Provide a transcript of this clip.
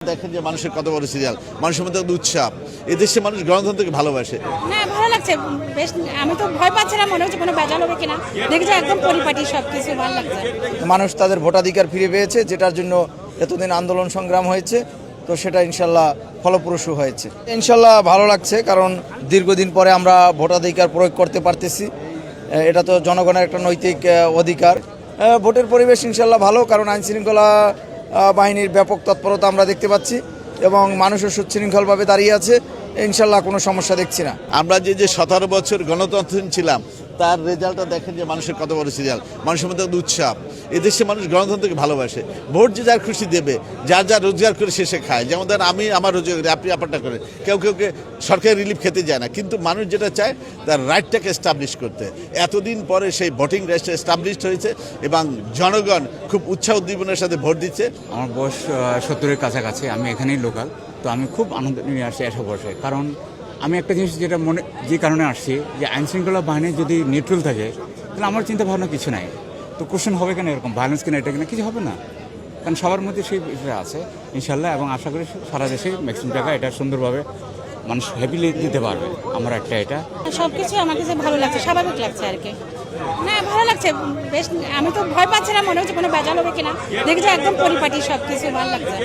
দেখেন যে মানুষের কত বড় সিরিয়াল, মানুষের মধ্যে উৎসাহ, এদেশে মানুষ গণতন্ত্রকে ভালোবাসে। হ্যাঁ, ভালো লাগছে বেশ। আমি তো ভয় পাচ্ছিলাম, মনে হচ্ছে কোনো বেজাল হবে কিনা, দেখছি একদম পরিপাটি সবকিছু, ভালো লাগছে। মানুষ তাদের ভোটাধিকার ফিরে পেয়েছে, যেটার জন্য এতদিন আন্দোলন সংগ্রাম হয়েছে, তো সেটা ইনশাল্লাহ ফলপ্রসূ হয়েছে। ইনশাল্লাহ ভালো লাগছে, কারণ দীর্ঘদিন পরে আমরা ভোটাধিকার প্রয়োগ করতে পারতেছি। এটা তো জনগণের একটা নৈতিক অধিকার। ভোটের পরিবেশ ইনশাল্লাহ ভালো, কারণ আইনশৃঙ্খলা বাহিনীর ব্যাপক তৎপরতা আমরা দেখতে পাচ্ছি এবং মানুষও সুশৃঙ্খলভাবে দাঁড়িয়ে আছে। ইনশাল্লাহ কোনো সমস্যা দেখছি না। আমরা যে 17 বছর গণতন্ত্রহীন ছিলাম, তার রেজাল্টটা দেখেন যে মানুষের কত বড় সিরিয়াল, মানুষের মধ্যে উৎসাহ, এদেশে মানুষ গণতন্ত্রকে ভালোবাসে। ভোট যে যার খুশি দেবে, যার যা রোজগার করে শেষে খায়। যেমন ধরেন আমি আমার রোজগার করি, আপনি আপনারটা করে, কেউকে সরকারি রিলিফ খেতে যায় না, কিন্তু মানুষ যেটা চায় তার রাইটটাকে এস্টাবলিশ করতে। এতদিন পরে সেই ভোটিং রাইটটা এস্টাবলিশড হয়েছে এবং জনগণ খুব উৎসাহ উদ্দীপনার সাথে ভোট দিচ্ছে। আমার বয়স 70-এর কাছাকাছি, আমি এখানেই লোকাল, তো আমি খুব আনন্দ নিয়ে আসছি এসব বয়সে। কারণ আমি একটা জিনিস যেটা যে কারণে আসছি, যে আইনশৃঙ্খলা বাহিনী যদি নিউট্রাল থাকে, তাহলে আমার চিন্তা ভাবনা কিছু নাই। তো কোশ্চেন হবে কেন এরকম ভায়োলেন্স কিনা, এটা কিনা, কিছু হবে না। কারণ সবার মধ্যে সেই বিষয় আছে ইনশাল্লাহ, এবং আশা করি সারা দেশে ম্যাক্সিমাম জায়গায় এটা সুন্দরভাবে মানুষ হ্যাপিলি দিতে পারবে। আমার একটা এটা সবকিছু আমার কাছে ভালো লাগছে, স্বাভাবিক লাগছে আর কি। হ্যাঁ, ভালো লাগছে বেশ। আমি তো ভয় পাচ্ছিলাম, মনে হচ্ছে কোনো বেজাল হবে কিনা, দেখছি একদম পরিপাটি সবকিছু, ভালো লাগছে।